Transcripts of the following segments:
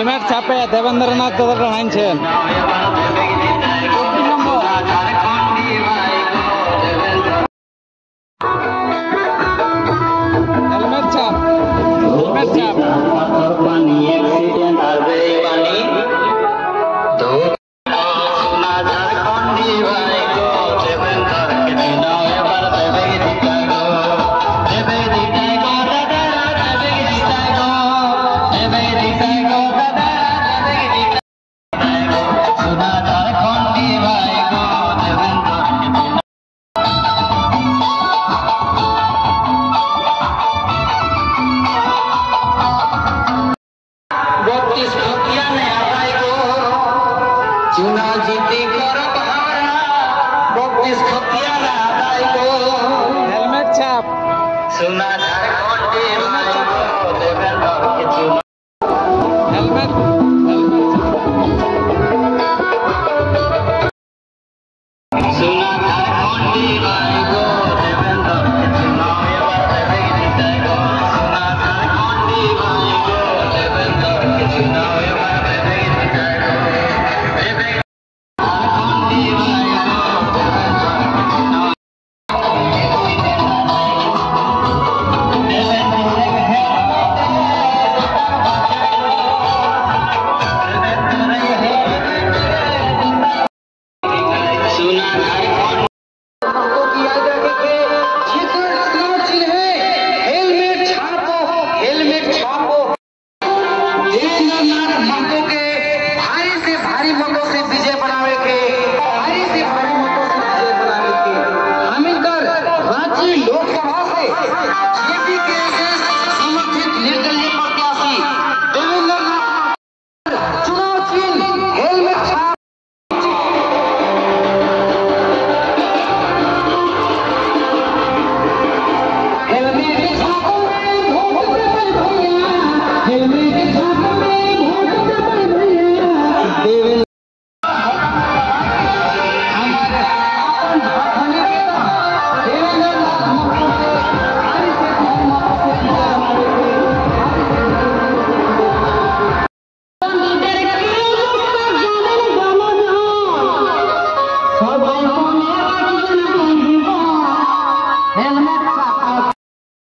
Helmet চাপে দেবেন্দ্রনাথ দাদা টানাইছেন। Helmet চাপ, হেলমেট চাপ। হেলমেট চাপ,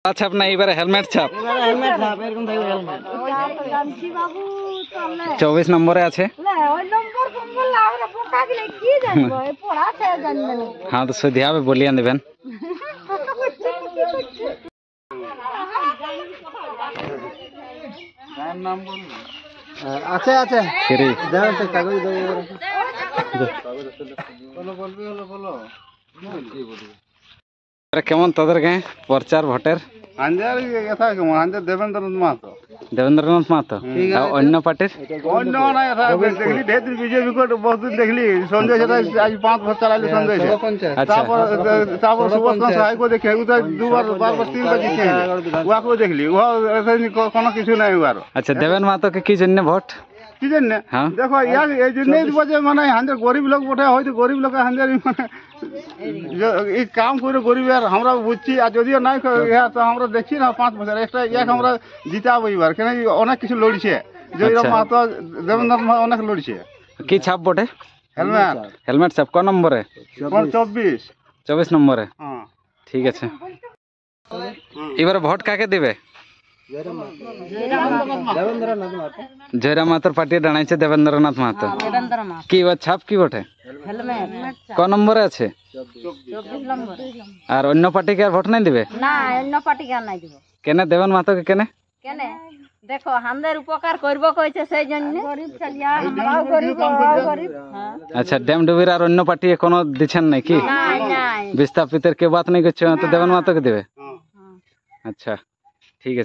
হেলমেট চাপ না, এবারে হেলমেট চাপ। 24 নম্বরে আছে। হ্যাঁ তো সধ্যি হবে বলিয়া নেবেন। আছে আছে কেমন তোদের গায়ে প্রচার ভোটের? দেবেন্দ্রনাথ মাহাতো। দেবেন্দ্রনাথ মাহাতো। অন্য পার্টির? অন্য দেখলি বিজেপি বহুদিন দেখলি সঞ্জয় আজ 5 বছর চালাইলি সঞ্জয়। তারপর সুভাষ সহায় করে দেখি দুবার বারবার 3বার জিতে ওয়াকেও দেখলি কোনো কিছু নাই ওর। আচ্ছা, দেবেন মাহাতোকে কি জন্য ভোট? কি জন্য দেখো এই জন্যই দিব যে মানে হাঁদের গরিব লোক বটে, হয়তো গরিব লোক হাঁদের মানে এই কাম করে গরিবের আমরা বুঝছি। আর যদিও নাই তো আমরা দেখছি না 5 বছর একটা আমরা জিতাবো এবার, কেন অনেক কিছু লড়ছে জয়রাম মাহাতো, দেবেন্দ্রনাথ মাহাতো অনেক লড়ছে। কি ছাপ বটে? হেলমেট। হেলমেট ছাপ ক নম্বরে? 24 নম্বরে। ঠিক আছে, এবারে ভোট কাকে দিবে? জয়রাম মাহাতোর পার্টি দাঁড়াইছে দেবেন্দ্রনাথ মাহাতো। কি ছাপ কি বটে? ক নম্বরে আছে? আর অন্য পার্টিকে আর ভোট নাই দিবে? না, অন্য পার্টিকে আর নাই দিব। কেন দেবেন মাহাতোকে? কেন কেন দেখো হামদের উপকার করব কইছে সেই জন্য। গরিব চালিয়া আমরাও গরিব। আচ্ছা, ড্যাম ডুবির আর অন্য পার্টি এখনো দিচ্ছেন নাকি? নাই নাই, বিস্তাপিতের কেউ বাত নেই করছে, তো দেবেন মাহাতোকে দেবে। আচ্ছা ঠিক আছে।